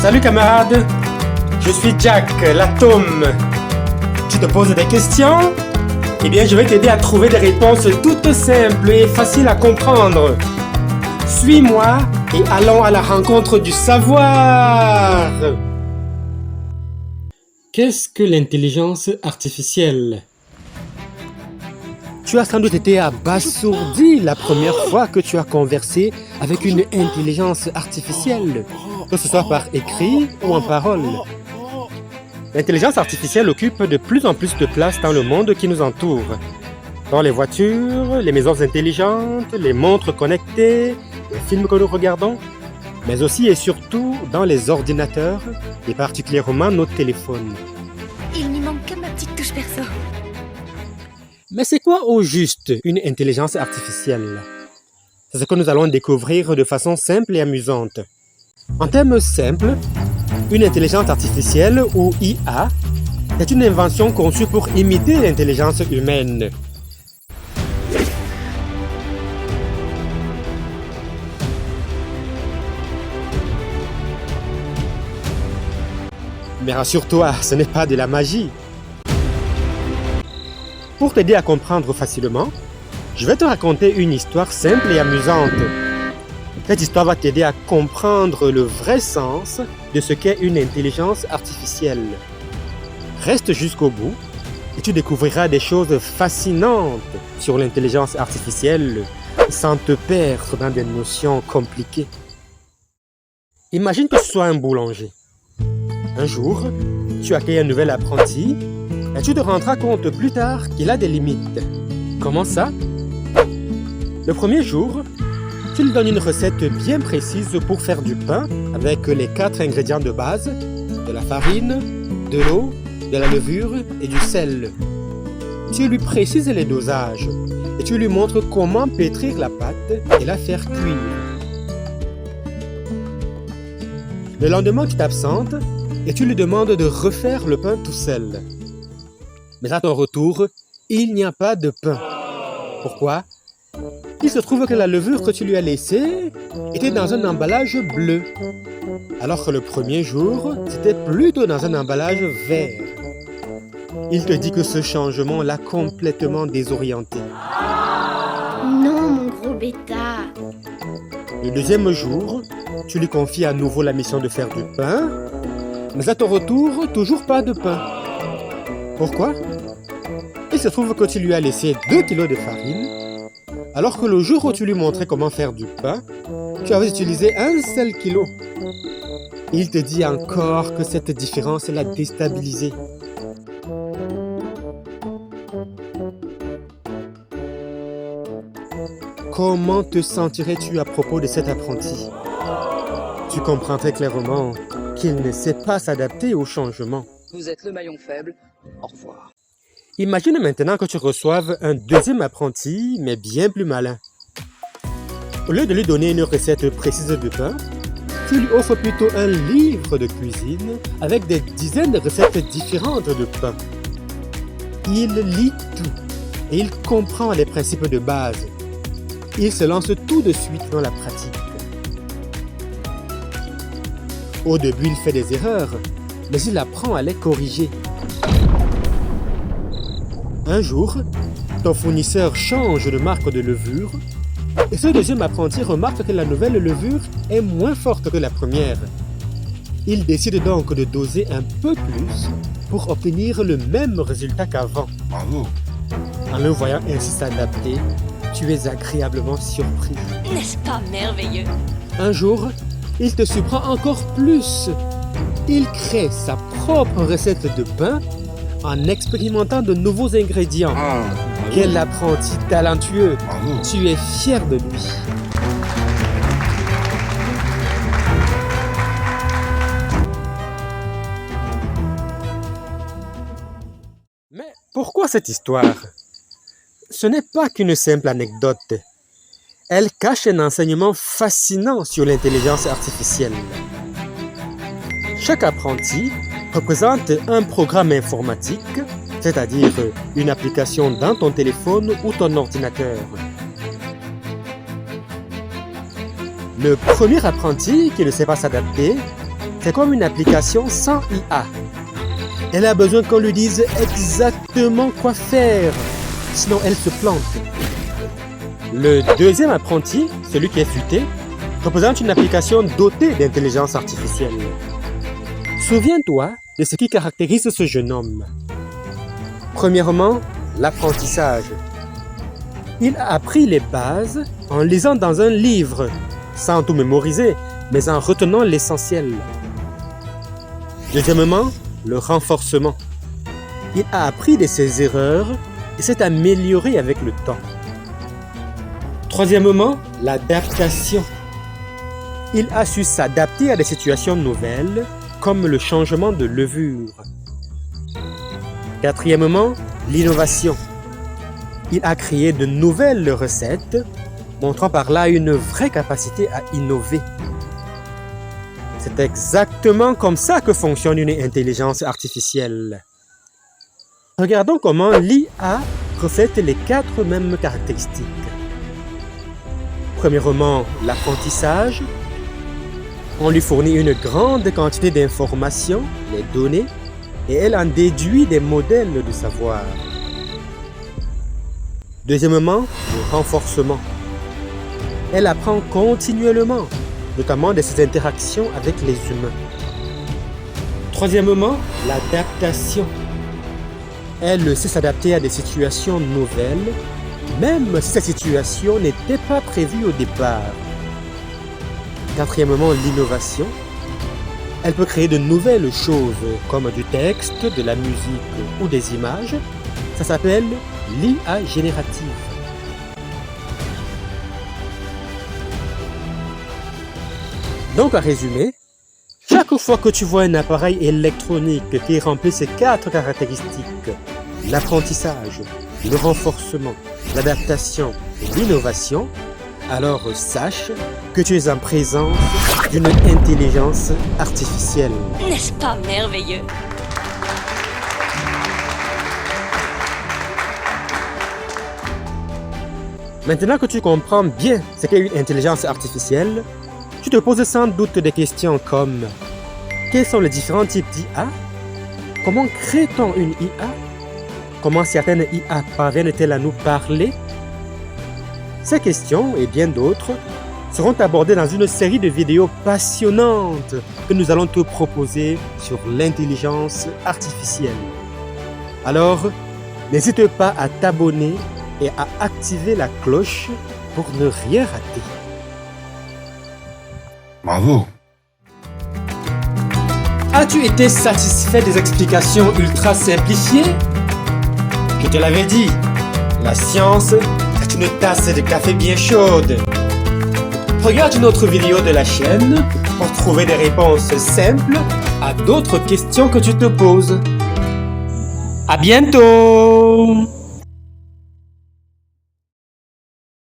Salut camarade, je suis Jack, l'atome. Tu te poses des questions? Eh bien, je vais t'aider à trouver des réponses toutes simples et faciles à comprendre. Suis-moi et allons à la rencontre du savoir. Qu'est-ce que l'intelligence artificielle? Tu as sans doute été abasourdi la première fois que tu as conversé avec une intelligence artificielle, que ce soit par écrit ou en parole. L'intelligence artificielle occupe de plus en plus de place dans le monde qui nous entoure. Dans les voitures, les maisons intelligentes, les montres connectées, les films que nous regardons, mais aussi et surtout dans les ordinateurs et particulièrement nos téléphones. Il n'y manque que ma petite touche perso. Mais c'est quoi au juste une intelligence artificielle? C'est ce que nous allons découvrir de façon simple et amusante. En termes simples, une intelligence artificielle ou IA est une invention conçue pour imiter l'intelligence humaine. Mais rassure-toi, ce n'est pas de la magie. Pour t'aider à comprendre facilement, je vais te raconter une histoire simple et amusante. Cette histoire va t'aider à comprendre le vrai sens de ce qu'est une intelligence artificielle. Reste jusqu'au bout et tu découvriras des choses fascinantes sur l'intelligence artificielle sans te perdre dans des notions compliquées. Imagine que tu sois un boulanger. Un jour, tu accueilles un nouvel apprenti et tu te rendras compte plus tard qu'il a des limites. Comment ça? Le premier jour, tu lui donnes une recette bien précise pour faire du pain avec les 4 ingrédients de base, de la farine, de l'eau, de la levure et du sel. Tu lui précises les dosages et tu lui montres comment pétrir la pâte et la faire cuire. Le lendemain, tu t'absentes et tu lui demandes de refaire le pain tout seul. Mais à ton retour, il n'y a pas de pain. Pourquoi? Il se trouve que la levure que tu lui as laissée était dans un emballage bleu, alors que le premier jour, c'était plutôt dans un emballage vert. Il te dit que ce changement l'a complètement désorienté. Non, mon gros bêta. Le deuxième jour, tu lui confies à nouveau la mission de faire du pain, mais à ton retour, toujours pas de pain. Pourquoi? Il se trouve que tu lui as laissé 2 kilos de farine, alors que le jour où tu lui montrais comment faire du pain, tu avais utilisé 1 seul kilo. Il te dit encore que cette différence l'a déstabilisé. Comment te sentirais-tu à propos de cet apprenti? Tu comprends très clairement qu'il ne sait pas s'adapter au changement. Vous êtes le maillon faible. Au revoir. Imagine maintenant que tu reçoives un deuxième apprenti, mais bien plus malin. Au lieu de lui donner une recette précise de pain, tu lui offres plutôt un livre de cuisine avec des dizaines de recettes différentes de pain. Il lit tout et il comprend les principes de base. Il se lance tout de suite dans la pratique. Au début, il fait des erreurs, mais il apprend à les corriger. Un jour, ton fournisseur change de marque de levure et ce deuxième apprenti remarque que la nouvelle levure est moins forte que la première. Il décide donc de doser un peu plus pour obtenir le même résultat qu'avant. Bravo. En le voyant ainsi s'adapter, tu es agréablement surpris. N'est-ce pas merveilleux? Un jour, il te surprend encore plus. Il crée sa propre recette de pain en expérimentant de nouveaux ingrédients. Quel apprenti talentueux! Bravo. Tu es fier de lui. Mais pourquoi cette histoire? Ce n'est pas qu'une simple anecdote. Elle cache un enseignement fascinant sur l'intelligence artificielle. Chaque apprenti représente un programme informatique, c'est-à-dire une application dans ton téléphone ou ton ordinateur. Le premier apprenti qui ne sait pas s'adapter C'est comme une application sans IA. Elle a besoin qu'on lui dise exactement quoi faire, sinon elle se plante. Le deuxième apprenti, celui qui est futé, représente une application dotée d'intelligence artificielle. Souviens-toi de ce qui caractérise ce jeune homme. Premièrement, l'apprentissage. Il a appris les bases en lisant dans un livre, sans tout mémoriser, mais en retenant l'essentiel. Deuxièmement, le renforcement. Il a appris de ses erreurs et s'est amélioré avec le temps. Troisièmement, l'adaptation. Il a su s'adapter à des situations nouvelles, comme le changement de levure. Quatrièmement, l'innovation. Il a créé de nouvelles recettes, montrant par là une vraie capacité à innover. C'est exactement comme ça que fonctionne une intelligence artificielle. Regardons comment l'IA reflète les 4 mêmes caractéristiques. Premièrement, l'apprentissage. On lui fournit une grande quantité d'informations, les données, et elle en déduit des modèles de savoir. Deuxièmement, le renforcement. Elle apprend continuellement, notamment de ses interactions avec les humains. Troisièmement, l'adaptation. Elle sait s'adapter à des situations nouvelles, même si ces situations n'étaient pas prévues au départ. Quatrièmement, l'innovation. Elle peut créer de nouvelles choses, comme du texte, de la musique ou des images. Ça s'appelle l'IA générative. Donc, à résumer, chaque fois que tu vois un appareil électronique qui remplit ces 4 caractéristiques, l'apprentissage, le renforcement, l'adaptation et l'innovation, alors sache que tu es en présence d'une intelligence artificielle. N'est-ce pas merveilleux? Maintenant que tu comprends bien ce qu'est une intelligence artificielle, tu te poses sans doute des questions comme: quels sont les différents types d'IA? Comment crée-t-on une IA? Comment certaines IA parviennent-elles à nous parler? Ces questions et bien d'autres seront abordées dans une série de vidéos passionnantes que nous allons te proposer sur l'intelligence artificielle. Alors, n'hésite pas à t'abonner et à activer la cloche pour ne rien rater. Bravo! As-tu été satisfait des explications ultra simplifiées? Je te l'avais dit, la science, c'est une tasse de café bien chaude. Regarde une autre vidéo de la chaîne pour trouver des réponses simples à d'autres questions que tu te poses. À bientôt!